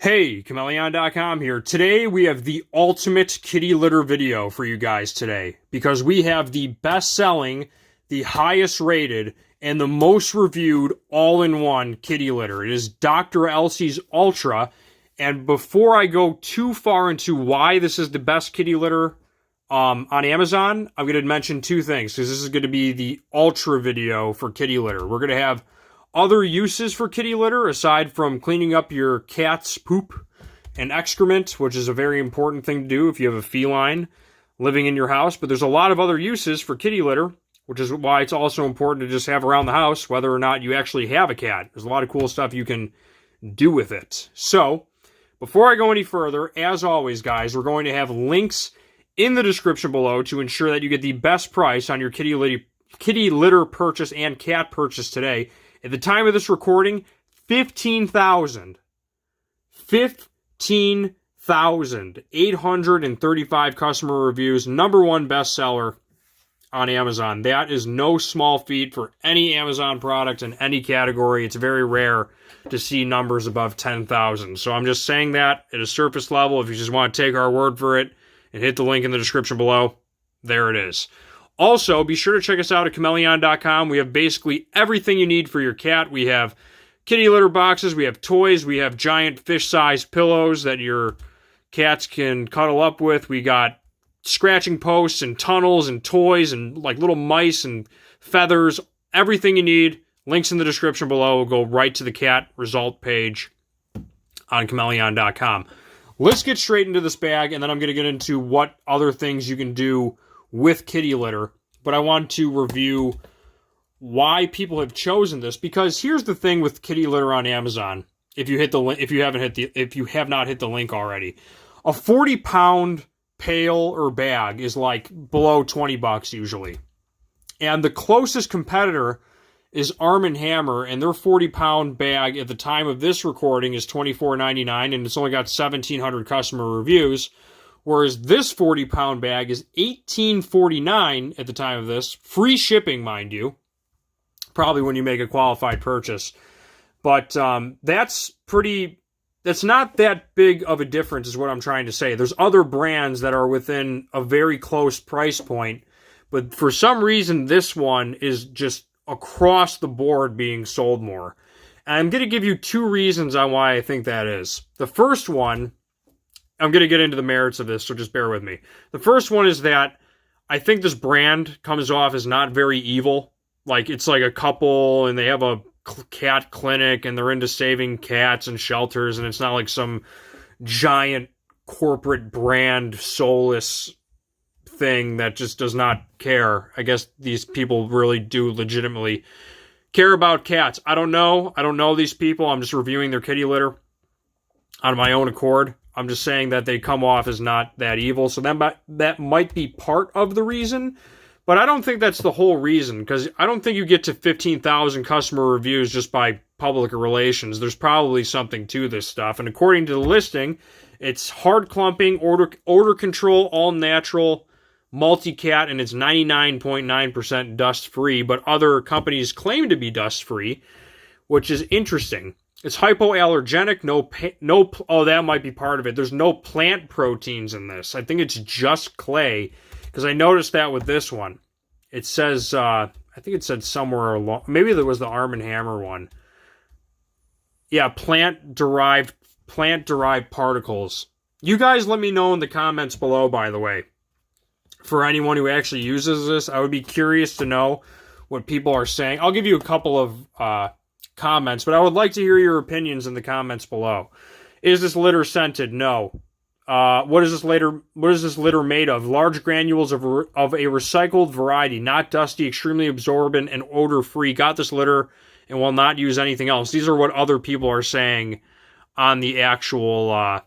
Hey, kindleunlimtied here. Today we have the ultimate kitty litter video for you guys today because we have the best-selling, the highest rated, and the most reviewed all-in-one kitty litter. It is Dr. Elsey's Ultra, and before I go too far into why this is the best kitty litter on Amazon, I'm going to mention two things because this is going to be the Ultra video for kitty litter. We're going to have other uses for kitty litter, aside from cleaning up your cat's poop and excrement, which is a very important thing to do if you have a feline living in your house. But there's a lot of other uses for kitty litter, which is why it's also important to just have around the house, whether or not you actually have a cat. There's a lot of cool stuff you can do with it. So, before I go any further, as always, guys, we're going to have links in the description below to ensure that you get the best price on your kitty litter purchase and cat purchase today. At the time of this recording, 15,835 customer reviews, #1 bestseller on Amazon. That is no small feat for any Amazon product in any category. It's very rare to see numbers above 10,000. So I'm just saying that at a surface level. If you just want to take our word for it and hit the link in the description below, there it is. Also, be sure to check us out at kindleunlimtied.com. We have basically everything you need for your cat. We have kitty litter boxes, we have toys, we have giant fish-sized pillows that your cats can cuddle up with. We got scratching posts and tunnels and toys and like little mice and feathers. Everything you need. Links in the description below will go right to the cat result page on kindleunlimtied.com. Let's get straight into this bag, and then I'm going to get into what other things you can do with kitty litter, but I want to review why people have chosen this, because here's the thing with kitty litter on Amazon. If you have not hit the link already, a 40-pound pail or bag is like below $20 usually, and the closest competitor is Arm & Hammer, and their 40-pound bag at the time of this recording is $24.99, and it's only got 1,700 customer reviews. Whereas this 40-pound bag is $18.49 at the time of this. Free shipping, mind you. Probably when you make a qualified purchase. But that's not that big of a difference is what I'm trying to say. There's other brands that are within a very close price point. But for some reason, this one is just across the board being sold more. And I'm going to give you two reasons on why I think that is. The first one, I'm going to get into the merits of this, so just bear with me. The first one is that I think this brand comes off as not very evil. Like, it's like a couple, and they have a cat clinic, and they're into saving cats and shelters, and it's not like some giant corporate brand, soulless thing that just does not care. I guess these people really do legitimately care about cats. I don't know. I don't know these people. I'm just reviewing their kitty litter on my own accord. I'm just saying that they come off as not that evil. So that might be part of the reason. But I don't think that's the whole reason. Because I don't think you get to 15,000 customer reviews just by public relations. There's probably something to this stuff. And according to the listing, it's hard clumping, odor control, all natural, multi-cat, and it's 99.9% dust-free. But other companies claim to be dust-free, which is interesting. It's hypoallergenic, oh, that might be part of it. There's no plant proteins in this. I think it's just clay, because I noticed that with this one. It says, I think it said somewhere along, maybe there was the Arm & Hammer one. Yeah, plant-derived particles. You guys let me know in the comments below, by the way. For anyone who actually uses this, I would be curious to know what people are saying. I'll give you a couple of comments, but I would like to hear your opinions in the comments below. Is this litter scented? No. What is this litter made of? Large granules of a recycled variety, not dusty, extremely absorbent, and odor-free. Got this litter and will not use anything else. These are what other people are saying on the actual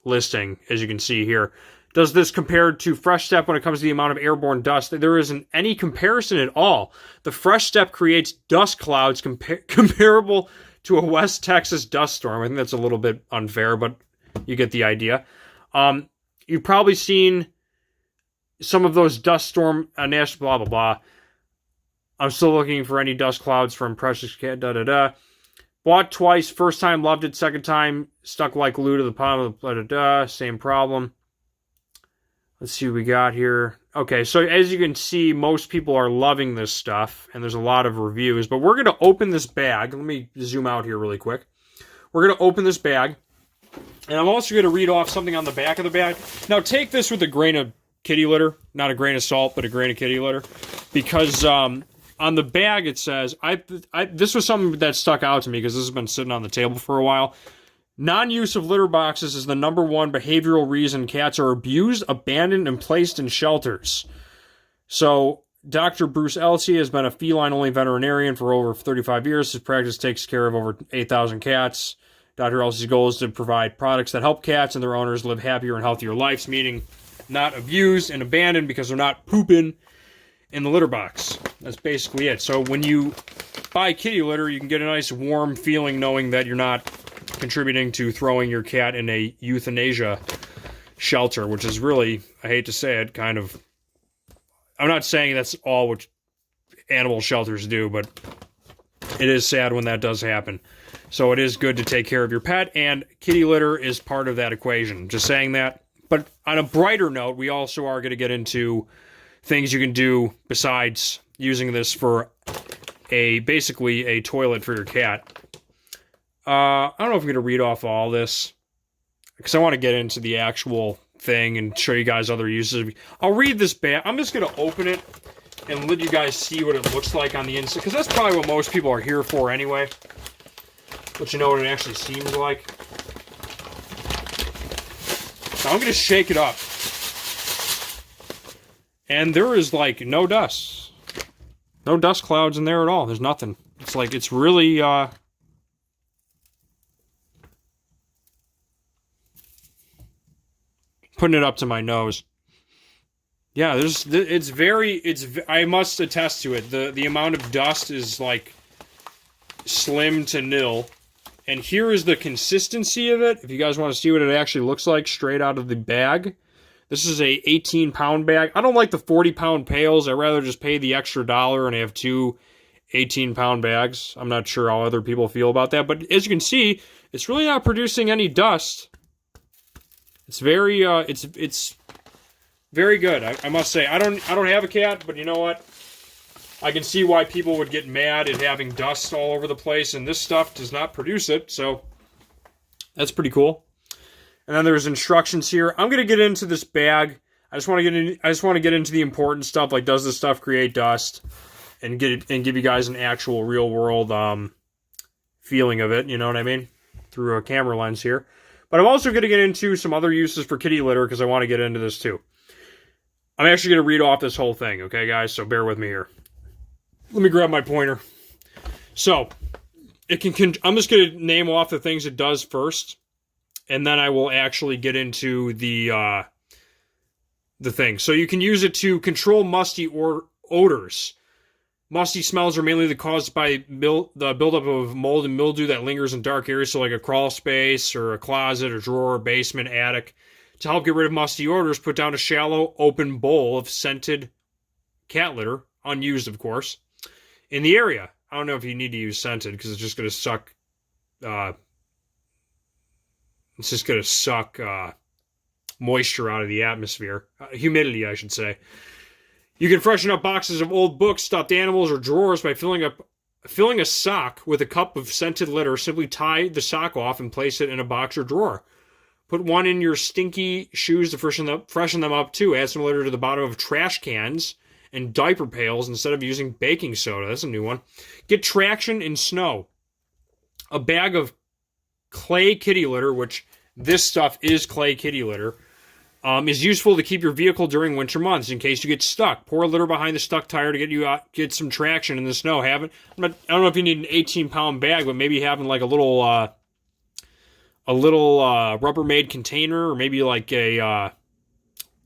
listing, as you can see here. Does this compare to Fresh Step when it comes to the amount of airborne dust? There isn't any comparison at all. The Fresh Step creates dust clouds comparable to a West Texas dust storm. I think that's a little bit unfair, but you get the idea. You've probably seen some of those dust storm, national blah, blah, blah. I'm still looking for any dust clouds from Precious Cat, Bought twice. First time, loved it. Second time, stuck like glue to the bottom of the same problem. Let's see what we got here. Okay, so as you can see, most people are loving this stuff, and there's a lot of reviews. But we're going to open this bag. Let me zoom out here really quick. We're going to open this bag, and I'm also going to read off something on the back of the bag. Now, take this with a grain of kitty litter. Not a grain of salt, but a grain of kitty litter. Because on the bag it says, this was something that stuck out to me because this has been sitting on the table for a while. Non-use of litter boxes is the #1 behavioral reason cats are abused, abandoned, and placed in shelters. So, Dr. Bruce Elsey has been a feline-only veterinarian for over 35 years. His practice takes care of over 8,000 cats. Dr. Elsey's goal is to provide products that help cats and their owners live happier and healthier lives, meaning not abused and abandoned because they're not pooping in the litter box. That's basically it. So when you buy kitty litter, you can get a nice warm feeling knowing that you're not contributing to throwing your cat in a euthanasia shelter, which is really, I hate to say it, kind of... I'm not saying that's all what animal shelters do, but it is sad when that does happen. So it is good to take care of your pet, and kitty litter is part of that equation. Just saying that. But on a brighter note, we also are going to get into things you can do besides using this for basically a toilet for your cat. I don't know if I'm going to read off all this, because I want to get into the actual thing and show you guys other uses. I'll read this back. I'm just going to open it and let you guys see what it looks like on the inside, because that's probably what most people are here for anyway. Let you know what it actually seems like. So I'm going to shake it up. And there is, like, no dust. No dust clouds in there at all. There's nothing. It's like, it's really, putting it up to my nose. Yeah, I must attest to it. The amount of dust is, like, slim to nil. And here is the consistency of it. If you guys want to see what it actually looks like straight out of the bag. This is a 18-pound bag. I don't like the 40-pound pails. I'd rather just pay the extra $1 and have two 18-pound bags. I'm not sure how other people feel about that. But as you can see, it's really not producing any dust. It's very, it's very good. I must say. I don't have a cat, but you know what? I can see why people would get mad at having dust all over the place, and this stuff does not produce it, so that's pretty cool. And then there's instructions here. I'm gonna get into this bag. I just want to get into the important stuff, like does this stuff create dust, and give you guys an actual real world feeling of it. You know what I mean? Through a camera lens here. But I'm also gonna get into some other uses for kitty litter because I want to get into this too. I'm actually gonna read off this whole thing, okay, guys? So bear with me here. Let me grab my pointer. So, I'm just going to name off the things it does first, and then I will actually get into the thing. So you can use it to control musty odors. Musty smells are mainly caused by the buildup of mold and mildew that lingers in dark areas, so like a crawl space or a closet or drawer, basement, attic. To help get rid of musty odors, put down a shallow, open bowl of scented cat litter, unused of course, in the area. I don't know if you need to use scented because it's just going to suck. It's just going to suck moisture out of the atmosphere, humidity, I should say. You can freshen up boxes of old books, stuffed animals, or drawers by filling a sock with a cup of scented litter. Simply tie the sock off and place it in a box or drawer. Put one in your stinky shoes to freshen them up too. Add some litter to the bottom of trash cans and diaper pails instead of using baking soda. That's a new one. Get traction in snow. A bag of clay kitty litter, which this stuff is clay kitty litter, is useful to keep your vehicle during winter months in case you get stuck. Pour a litter behind the stuck tire to get some traction in the snow. I don't know if you need an 18-pound bag, but maybe having like a little Rubbermaid container, or maybe like a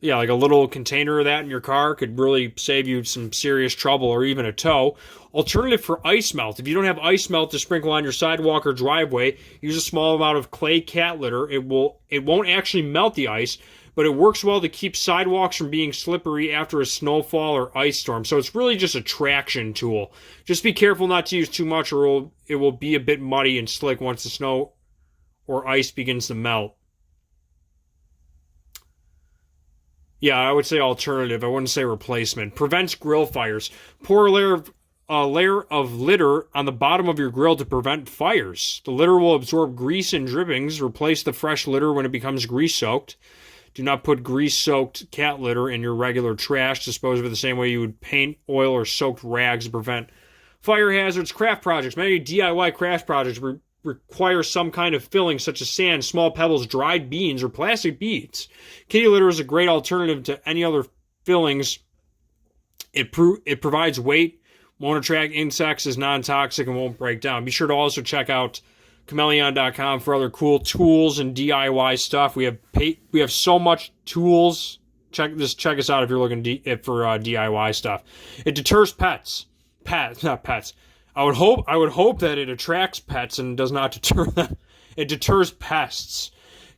little container of that in your car could really save you some serious trouble, or even a tow. Alternative for ice melt. If you don't have ice melt to sprinkle on your sidewalk or driveway, use a small amount of clay cat litter. It won't actually melt the ice, but it works well to keep sidewalks from being slippery after a snowfall or ice storm. So it's really just a traction tool. Just be careful not to use too much, or it will be a bit muddy and slick once the snow or ice begins to melt. Yeah, I would say alternative. I wouldn't say replacement. Prevents grill fires. Pour a layer of litter on the bottom of your grill to prevent fires. The litter will absorb grease and drippings. Replace the fresh litter when it becomes grease-soaked. Do not put grease-soaked cat litter in your regular trash. Dispose of it the same way you would paint, oil, or soaked rags to prevent fire hazards. Craft projects. Many DIY craft projects require some kind of filling, such as sand, small pebbles, dried beans, or plastic beads. Kitty litter is a great alternative to any other fillings. It provides weight, won't attract insects, is non-toxic, and won't break down. Be sure to also check out Chameleon.com for other cool tools and DIY stuff. We have so much tools. Check us out if you're looking for DIY stuff. It deters pets. Not pets. I would hope that it attracts pets and does not deter them. It deters pests.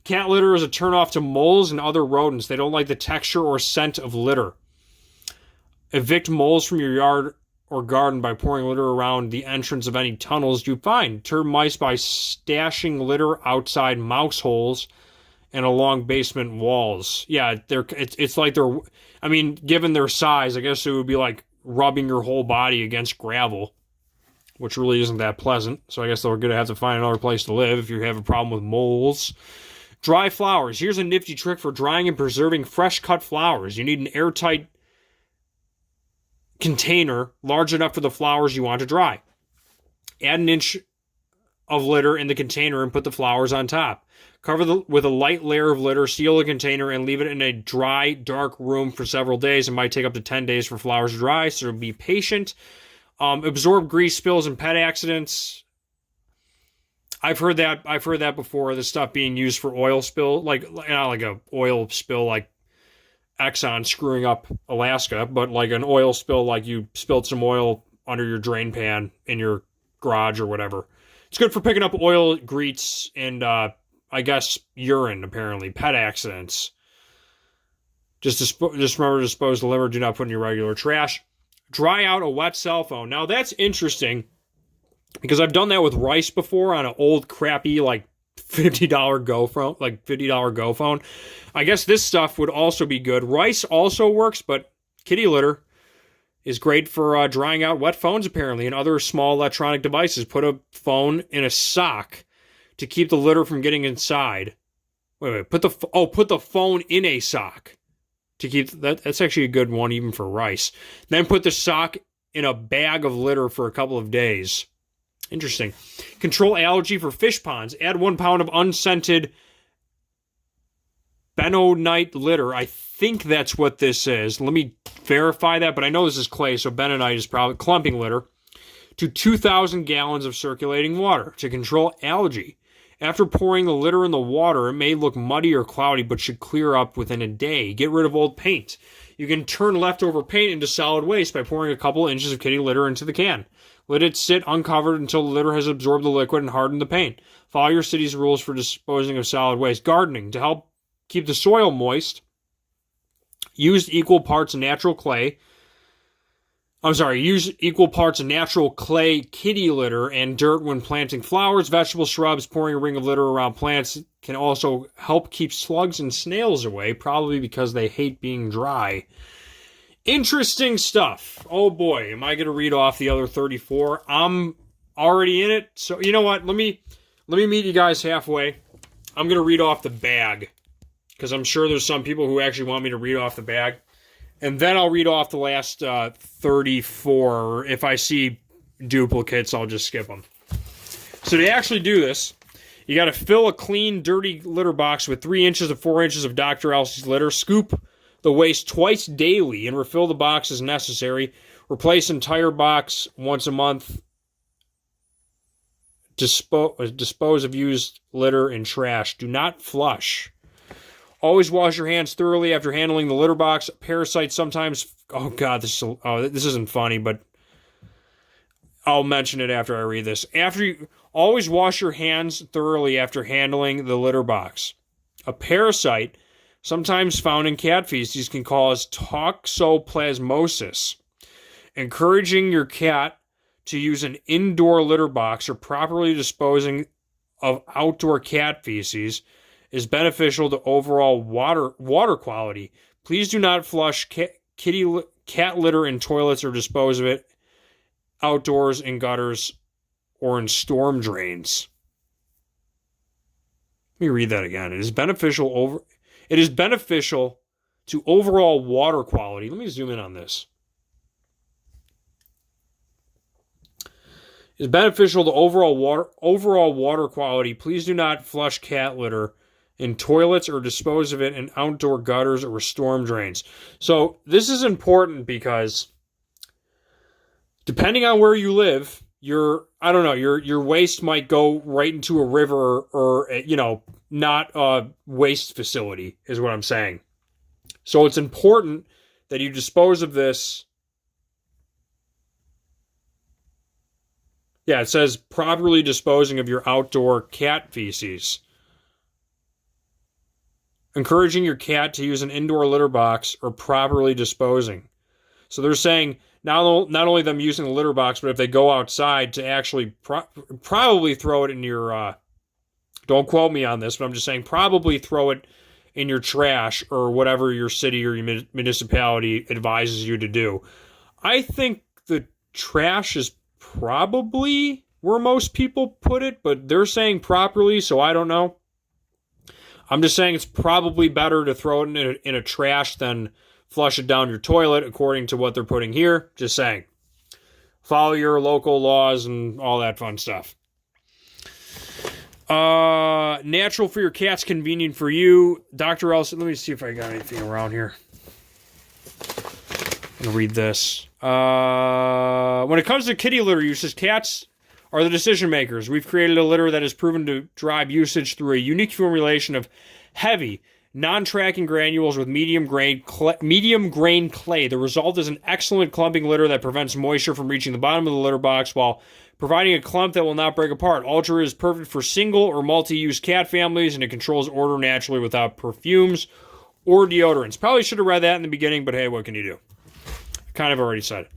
Cat litter is a turnoff to moles and other rodents. They don't like the texture or scent of litter. Evict moles from your yard or garden by pouring litter around the entrance of any tunnels you find. Deter mice by stashing litter outside mouse holes and along basement walls. Yeah, it's like they're, I mean, given their size, I guess it would be like rubbing your whole body against gravel, which really isn't that pleasant. So I guess they're going to have to find another place to live if you have a problem with moles. Dry flowers. Here's a nifty trick for drying and preserving fresh cut flowers. You need an airtight container large enough for the flowers you want to dry. Add an inch of litter in the container and put the flowers on top. Cover with a light layer of litter, seal the container, and leave it in a dry, dark room for several days. It might take up to 10 days for flowers to dry, so be patient. Absorb grease spills and pet accidents. I've heard that before. The stuff being used for oil spill, like not like a oil spill like Exxon screwing up Alaska, but like an oil spill, like you spilled some oil under your drain pan in your garage or whatever. It's good for picking up oil, grease, and I guess urine. Apparently, pet accidents. Just remember to dispose the litter. Do not put in your regular trash. Dry out a wet cell phone. Now that's interesting because I've done that with rice before on an old crappy like $50 Go phone. I guess this stuff would also be good. Rice also works, but kitty litter is great for drying out wet phones apparently and other small electronic devices. Put a phone in a sock to keep the litter from getting inside. Wait. Put the phone in a sock to keep that. That's actually a good one even for rice. Then put the sock in a bag of litter for a couple of days. Interesting. Control allergy for fish ponds. Add 1 pound of unscented bentonite litter. I think that's what this is. Let me verify that, but I know this is clay, so bentonite is probably clumping litter. To 2,000 gallons of circulating water to control algae. After pouring the litter in the water, it may look muddy or cloudy, but should clear up within a day. Get rid of old paint. You can turn leftover paint into solid waste by pouring a couple inches of kitty litter into the can. Let it sit uncovered until the litter has absorbed the liquid and hardened the paint. Follow your city's rules for disposing of solid waste. Gardening. To help keep the soil moist, use equal parts natural clay kitty litter and dirt when planting flowers, vegetables, shrubs. Pouring a ring of litter around plants can also help keep slugs and snails away, probably because they hate being dry. Interesting stuff. Oh boy, am I going to read off the other 34? I'm already in it. So you know what? Let me meet you guys halfway. I'm going to read off the bag because I'm sure there's some people who actually want me to read off the bag. And then I'll read off the last 34. If I see duplicates, I'll just skip them. So to actually do this, you got to fill a clean, dirty litter box with 3 inches to 4 inches of Dr. Elsey's litter. Scoop the waste twice daily and refill the box as necessary. Replace entire box once a month. Dispose of used litter and trash. Do not flush. Always wash your hands thoroughly after handling the litter box. Parasites sometimes... Oh, God, this isn't funny, but I'll mention it after I read this. Always wash your hands thoroughly after handling the litter box. A parasite sometimes found in cat feces, can cause toxoplasmosis. Encouraging your cat to use an indoor litter box or properly disposing of outdoor cat feces is beneficial to overall water quality. Please do not flush cat litter in toilets or dispose of it outdoors in gutters or in storm drains. Let me read that again. It is beneficial to overall water quality. Let me zoom in on this. It is beneficial to overall water quality. Please do not flush cat litter in toilets or dispose of it in outdoor gutters or storm drains. So this is important because depending on where you live, your waste might go right into a river or not a waste facility is what I'm saying. So it's important that you dispose of this. Yeah, it says properly disposing of your outdoor cat feces. Encouraging your cat to use an indoor litter box or properly disposing. So they're saying not only them using the litter box, but if they go outside to actually probably throw it in your, don't quote me on this, but I'm just saying probably throw it in your trash or whatever your city or your municipality advises you to do. I think the trash is probably where most people put it, but they're saying properly, so I don't know. I'm just saying it's probably better to throw it in a trash than flush it down your toilet, according to what they're putting here. Just saying. Follow your local laws and all that fun stuff. Natural for your cats, convenient for you. Dr. Elsey, let me see if I got anything around here. I'm going to read this. When it comes to kitty litter uses, cats are the decision makers. We've created a litter that is proven to drive usage through a unique formulation of heavy, non-tracking granules with medium grain clay. The result is an excellent clumping litter that prevents moisture from reaching the bottom of the litter box while providing a clump that will not break apart. Ultra is perfect for single or multi-use cat families, and it controls odor naturally without perfumes or deodorants. Probably should have read that in the beginning, but hey, what can you do? Kind of already said it.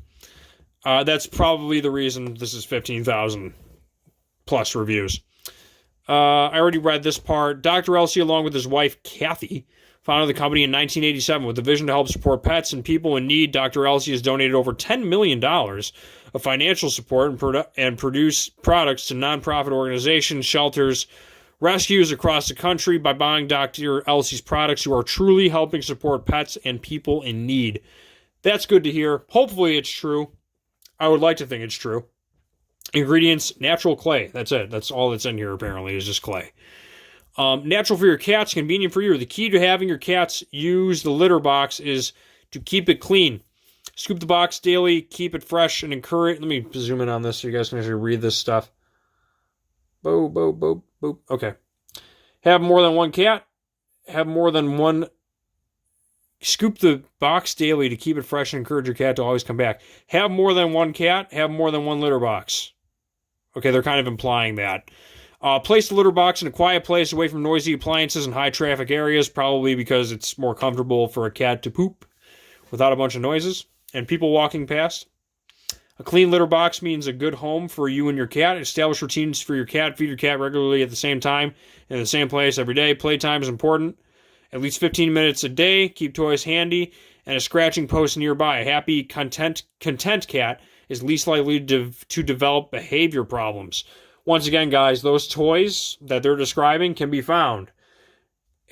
That's probably the reason this is 15,000 plus reviews. I already read this part. Dr. Elsey, along with his wife, Kathy, founded the company in 1987 with the vision to help support pets and people in need. Dr. Elsey has donated over $10 million of financial support and produce products to nonprofit organizations, shelters, rescues across the country by buying Dr. Elsey's products, who are truly helping support pets and people in need. That's good to hear. Hopefully it's true. I would like to think it's true. Ingredients, natural clay. That's it. That's all that's in here, apparently, is just clay. Natural for your cats, convenient for you. The key to having your cats use the litter box is to keep it clean. Scoop the box daily, keep it fresh, and encourage... Let me zoom in on this so you guys can actually read this stuff. Boop, boop, boop, boop. Okay. Have more than one cat. Have more than one... Scoop the box daily to keep it fresh and encourage your cat to always come back. Have more than one cat. Have more than one litter box. Okay, they're kind of implying that. Place the litter box in a quiet place away from noisy appliances and high traffic areas, probably because it's more comfortable for a cat to poop without a bunch of noises and people walking past. A clean litter box means a good home for you and your cat. Establish routines for your cat. Feed your cat regularly at the same time in the same place every day. Playtime is important. At least 15 minutes a day. Keep toys handy and a scratching post nearby. A happy, content cat is least likely to develop behavior problems. Once again, guys, those toys that they're describing can be found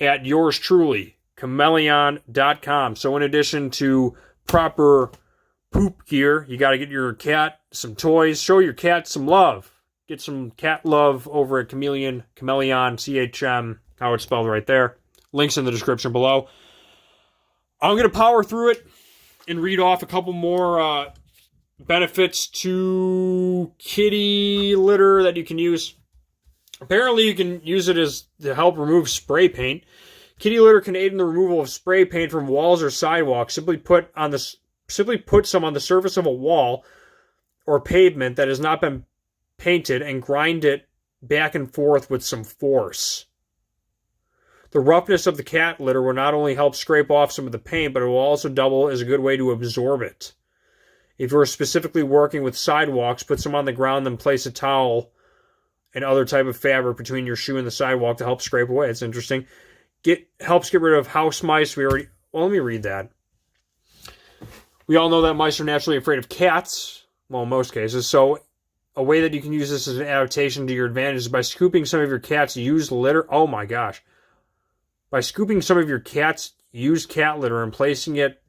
at yours truly, kindleunlimtied.com. So in addition to proper poop gear, you got to get your cat some toys. Show your cat some love. Get some cat love over at Chameleon, CHM, how it's spelled right there. Links in the description below. I'm going to power through it and read off a couple more benefits to kitty litter that you can use. Apparently, you can use it to help remove spray paint. Kitty litter can aid in the removal of spray paint from walls or sidewalks. Simply put some on the surface of a wall or pavement that has not been painted and grind it back and forth with some force. The roughness of the cat litter will not only help scrape off some of the paint, but it will also double as a good way to absorb it. If you're specifically working with sidewalks, put some on the ground, then place a towel and other type of fabric between your shoe and the sidewalk to help scrape away. It's interesting. Helps get rid of house mice. Well, let me read that. We all know that mice are naturally afraid of cats. Well, in most cases. So a way that you can use this as an adaptation to your advantage is by scooping some of your cat's used litter. Oh my gosh. By scooping some of your cat's used cat litter and placing it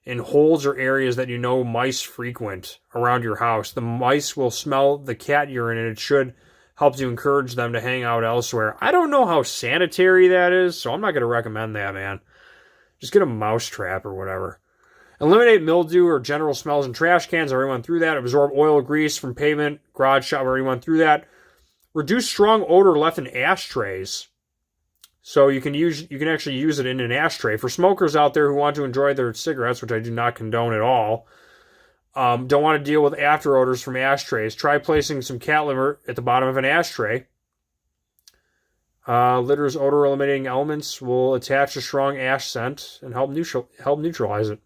in holes or areas that you know mice frequent around your house. The mice will smell the cat urine, and it should help to encourage them to hang out elsewhere. I don't know how sanitary that is, so I'm not going to recommend that, man. Just get a mouse trap or whatever. Eliminate mildew or general smells in trash cans. I already went through that. Absorb oil, grease from pavement, garage shop. I already went through that. Reduce strong odor left in ashtrays. So you can actually use it in an ashtray. For smokers out there who want to enjoy their cigarettes, which I do not condone at all, don't want to deal with after odors from ashtrays, try placing some cat litter at the bottom of an ashtray. Litter's odor eliminating elements will attach a strong ash scent and help neutralize it.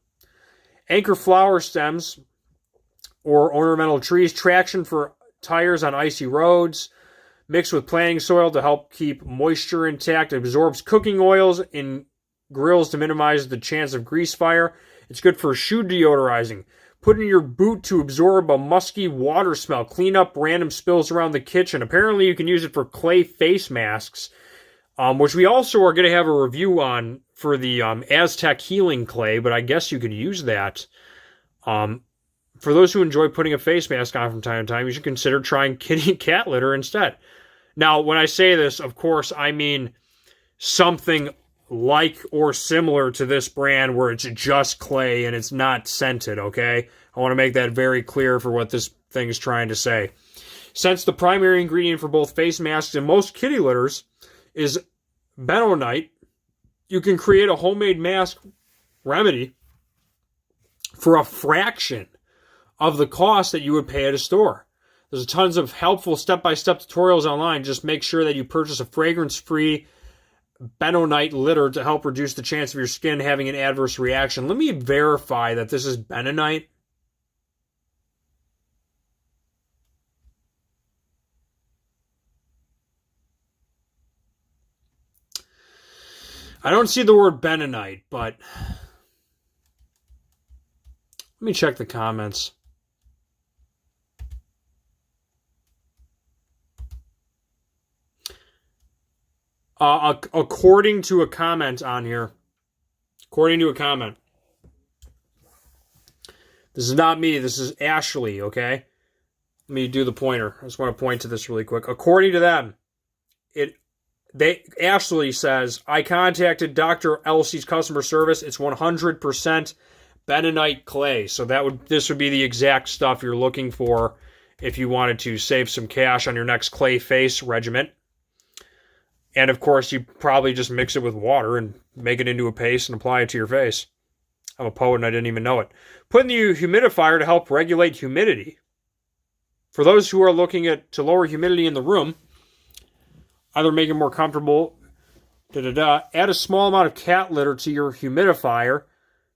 Anchor flower stems or ornamental trees, traction for tires on icy roads. Mixed with planting soil to help keep moisture intact. It absorbs cooking oils in grills to minimize the chance of grease fire. It's good for shoe deodorizing. Put in your boot to absorb a musky water smell. Clean up random spills around the kitchen. Apparently you can use it for clay face masks, which we also are going to have a review on for the Aztec healing clay, but I guess you could use that. For those who enjoy putting a face mask on from time to time, you should consider trying kitty cat litter instead. Now, when I say this, of course, I mean something like or similar to this brand where it's just clay and it's not scented, okay? I want to make that very clear for what this thing is trying to say. Since the primary ingredient for both face masks and most kitty litters is bentonite, you can create a homemade mask remedy for a fraction of the cost that you would pay at a store. There's tons of helpful step-by-step tutorials online. Just make sure that you purchase a fragrance-free bentonite litter to help reduce the chance of your skin having an adverse reaction. Let me verify that this is bentonite. I don't see the word bentonite, but let me check the comments. According to a comment on here, this is not me, this is Ashley, okay? Let me do the pointer. I just want to point to this really quick. According to them, Ashley says, I contacted Dr. Elsey's customer service. It's 100% bentonite clay. So this would be the exact stuff you're looking for if you wanted to save some cash on your next clay face regimen. And of course, you probably just mix it with water and make it into a paste and apply it to your face. I'm a poet and I didn't even know it. Put in the humidifier to help regulate humidity. For those who are looking to lower humidity in the room, either make it more comfortable, add a small amount of cat litter to your humidifier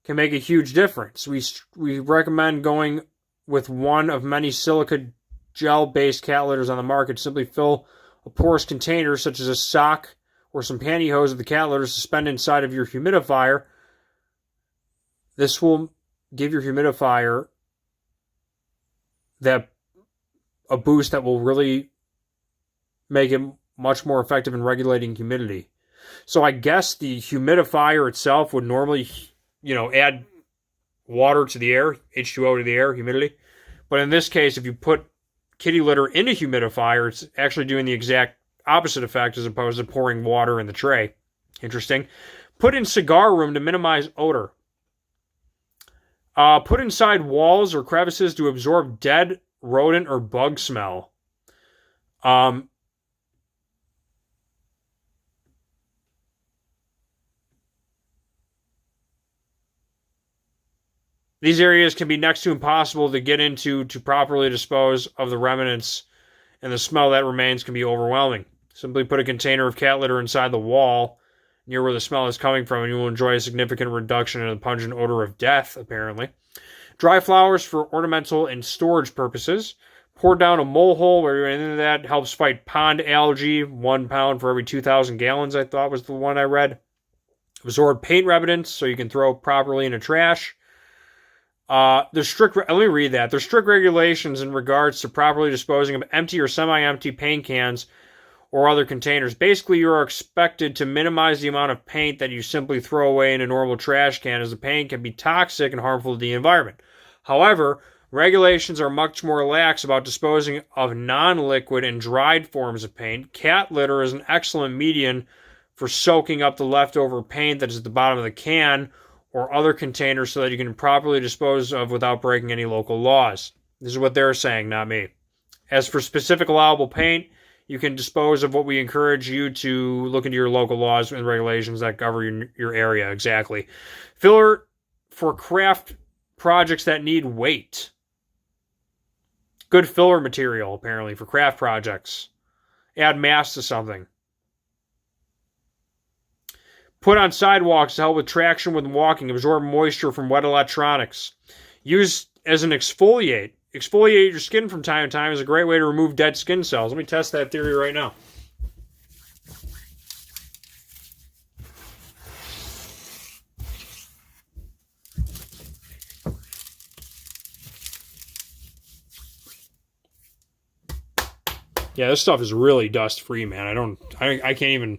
can make a huge difference. We recommend going with one of many silica gel-based cat litters on the market. Simply fill a porous container, such as a sock or some pantyhose of the cat litter, suspend inside of your humidifier. This will give your humidifier a boost that will really make it much more effective in regulating humidity. So I guess the humidifier itself would normally, add water to the air, H2O to the air, humidity. But in this case, if you put kitty litter in a humidifier, it's actually doing the exact opposite effect as opposed to pouring water in the tray. Interesting. Put in cigar room to minimize odor. Put inside walls or crevices to absorb dead rodent or bug smell. These areas can be next to impossible to get into to properly dispose of the remnants, and the smell that remains can be overwhelming. Simply put a container of cat litter inside the wall near where the smell is coming from, and you will enjoy a significant reduction in the pungent odor of death, apparently. Dry flowers for ornamental and storage purposes. Pour down a mole hole where you're into that. Helps fight pond algae. 1 pound for every 2,000 gallons, I thought was the one I read. Absorb paint remnants so you can throw properly in a trash. Let me read that. There's strict regulations in regards to properly disposing of empty or semi-empty paint cans or other containers. Basically, you are expected to minimize the amount of paint that you simply throw away in a normal trash can, as the paint can be toxic and harmful to the environment. However, regulations are much more lax about disposing of non-liquid and dried forms of paint. Cat litter is an excellent medium for soaking up the leftover paint that is at the bottom of the can or other containers so that you can properly dispose of without breaking any local laws. This is what they're saying, not me. As for specific allowable paint, you can dispose of what we encourage you to look into your local laws and regulations that govern your area. Exactly. Filler for craft projects that need weight. Good filler material, apparently, for craft projects. Add mass to something. Put on sidewalks to help with traction when walking. Absorb moisture from wet electronics. Use as an exfoliate. Exfoliate your skin from time to time is a great way to remove dead skin cells. Let me test that theory right now. Yeah, this stuff is really dust-free, man. I can't even...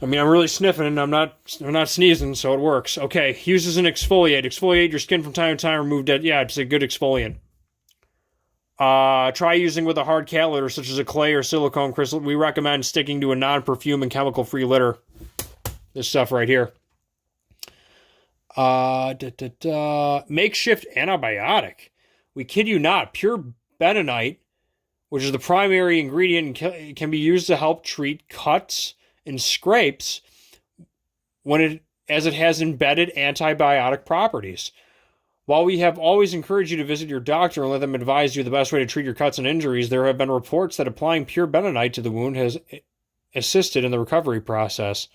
I mean, I'm really sniffing and I'm not sneezing, so it works. Okay, use as an exfoliate. Exfoliate your skin from time to time, remove dead... Yeah, it's a good exfoliant. Try using with a hard cat litter, such as a clay or silicone crystal. We recommend sticking to a non-perfume and chemical-free litter. This stuff right here. Makeshift antibiotic. We kid you not. Pure bentonite, which is the primary ingredient, can be used to help treat cuts and scrapes as it has embedded antibiotic properties. While we have always encouraged you to visit your doctor and let them advise you the best way to treat your cuts and injuries, there have been reports that applying pure bentonite to the wound has assisted in the recovery process.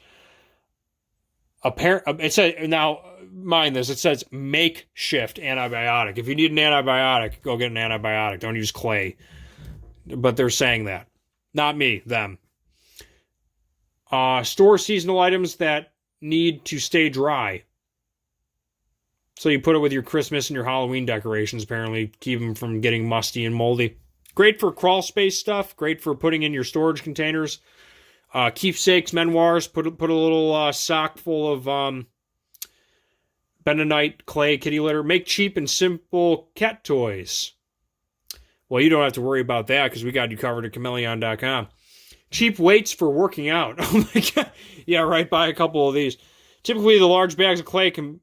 It says, now, mind this, it says makeshift antibiotic. If you need an antibiotic, go get an antibiotic. Don't use clay. But they're saying that. Not me, them. Store seasonal items that need to stay dry. So you put it with your Christmas and your Halloween decorations, apparently. Keep them from getting musty and moldy. Great for crawl space stuff. Great for putting in your storage containers. Keepsakes, memoirs. Put a little sock full of bentonite, clay, kitty litter. Make cheap and simple cat toys. Well, you don't have to worry about that because we got you covered at kindleunlimtied.com. Cheap weights for working out. Oh my God. Yeah, right. Buy a couple of these. Typically, the large bags of clay can...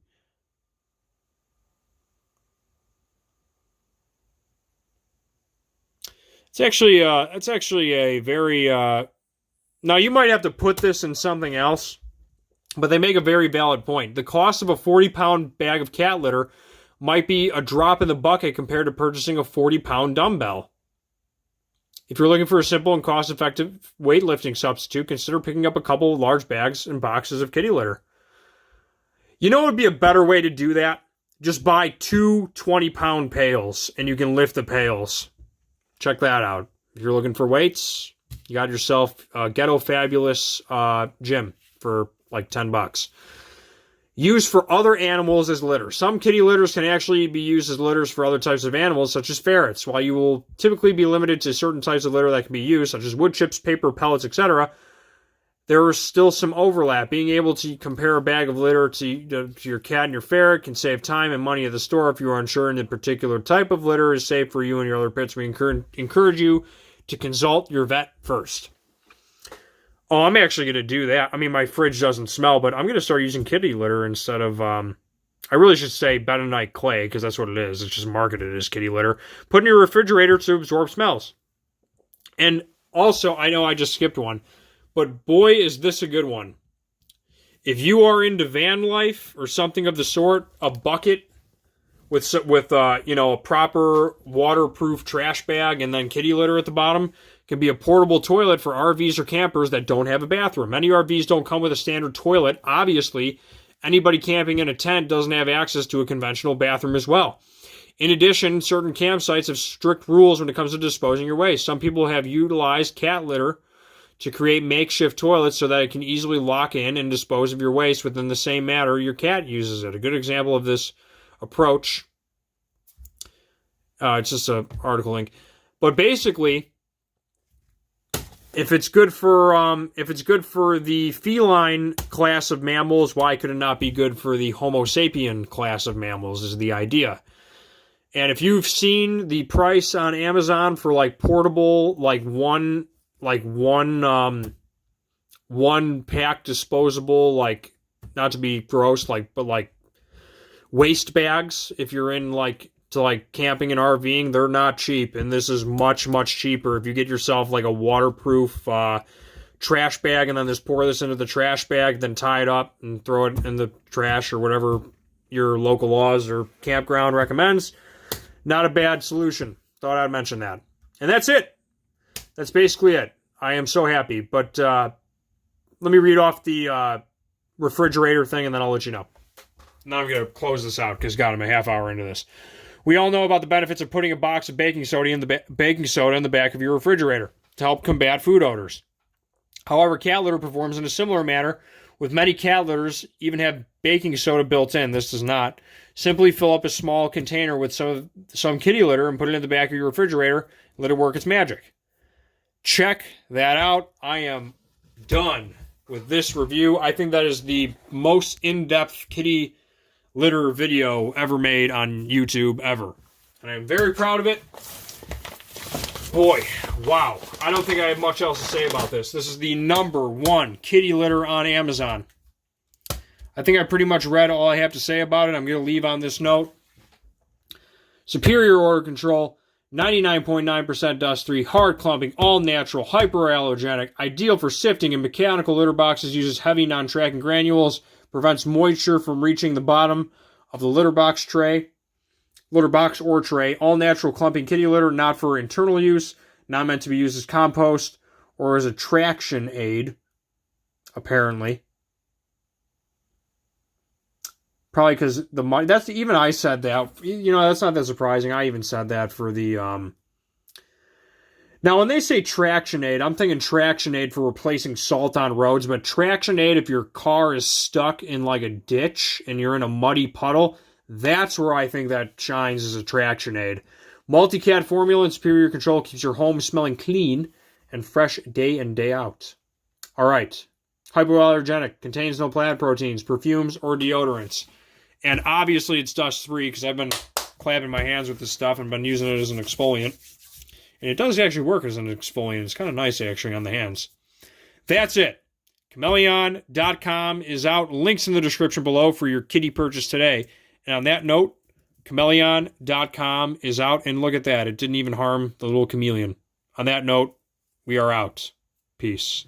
It's actually a very... Now, you might have to put this in something else, but they make a very valid point. The cost of a 40-pound bag of cat litter might be a drop in the bucket compared to purchasing a 40-pound dumbbell. If you're looking for a simple and cost-effective weightlifting substitute, consider picking up a couple of large bags and boxes of kitty litter. You know what would be a better way to do that? Just buy 2 20-pound pails, and you can lift the pails. Check that out. If you're looking for weights, you got yourself a Ghetto Fabulous gym for like $10. Used for other animals as litter. Some kitty litters can actually be used as litters for other types of animals, such as ferrets. While you will typically be limited to certain types of litter that can be used, such as wood chips, paper, pellets, etc., there is still some overlap. Being able to compare a bag of litter to your cat and your ferret can save time and money at the store if you are unsure the particular type of litter is safe for you and your other pets. We encourage you to consult your vet first. Oh, I'm actually going to do that. I mean, my fridge doesn't smell, but I'm going to start using kitty litter instead of, I really should say bentonite clay, because that's what it is. It's just marketed as kitty litter. Put in your refrigerator to absorb smells. And also, I know I just skipped one, but boy, is this a good one. If you are into van life or something of the sort, a bucket with a proper waterproof trash bag and then kitty litter at the bottom can be a portable toilet for RVs or campers that don't have a bathroom. Many RVs don't come with a standard toilet. Obviously, anybody camping in a tent doesn't have access to a conventional bathroom as well. In addition, certain campsites have strict rules when it comes to disposing your waste. Some people have utilized cat litter to create makeshift toilets so that it can easily lock in and dispose of your waste within the same manner your cat uses it. A good example of this approach, it's just an article link, but basically, if it's good for the feline class of mammals, why could it not be good for the Homo sapien class of mammals? Is the idea. And if you've seen the price on Amazon for like portable, one pack disposable, like, not to be gross, but waste bags, if you're in camping and RVing, they're not cheap, and this is much, much cheaper. If you get yourself like a waterproof trash bag and then just pour this into the trash bag, then tie it up and throw it in the trash or whatever your local laws or campground recommends, not a bad solution. Thought I'd mention that. And that's it. That's basically it. I am so happy. But let me read off the refrigerator thing, and then I'll let you know. Now I'm going to close this out because, God, I'm a half hour into this. We all know about the benefits of putting a box of baking soda in the back of your refrigerator to help combat food odors. However, cat litter performs in a similar manner, with many cat litters even have baking soda built in. This does not. Simply fill up a small container with some kitty litter and put it in the back of your refrigerator. Let it work its magic. Check that out. I am done with this review. I think that is the most in-depth kitty litter video ever made on YouTube ever. And I'm very proud of it. Boy, wow. I don't think I have much else to say about this. This is the #1 kitty litter on Amazon. I think I pretty much read all I have to say about it. I'm going to leave on this note. Superior odor control, 99.9% dust-free, hard clumping, all natural, hyperallergenic, ideal for sifting and mechanical litter boxes, uses heavy non-tracking granules, prevents moisture from reaching the bottom of the litter box or tray. All natural clumping kitty litter, not for internal use, not meant to be used as compost or as a traction aid, apparently. Probably because the money, even I said that, that's not that surprising. I even said that for the, now when they say traction aid, I'm thinking traction aid for replacing salt on roads, but traction aid if your car is stuck in like a ditch and you're in a muddy puddle, that's where I think that shines as a traction aid. Multi-cat formula and superior control keeps your home smelling clean and fresh day in, day out. All right. Hypoallergenic, contains no plant proteins, perfumes, or deodorants. And obviously it's dust-free because I've been clapping my hands with this stuff and been using it as an exfoliant. And it does actually work as an exfoliant. It's kind of nice, actually, on the hands. That's it. Kindleunlimtied.com is out. Links in the description below for your kitty purchase today. And on that note, Kindleunlimtied.com is out. And look at that. It didn't even harm the little chameleon. On that note, we are out. Peace.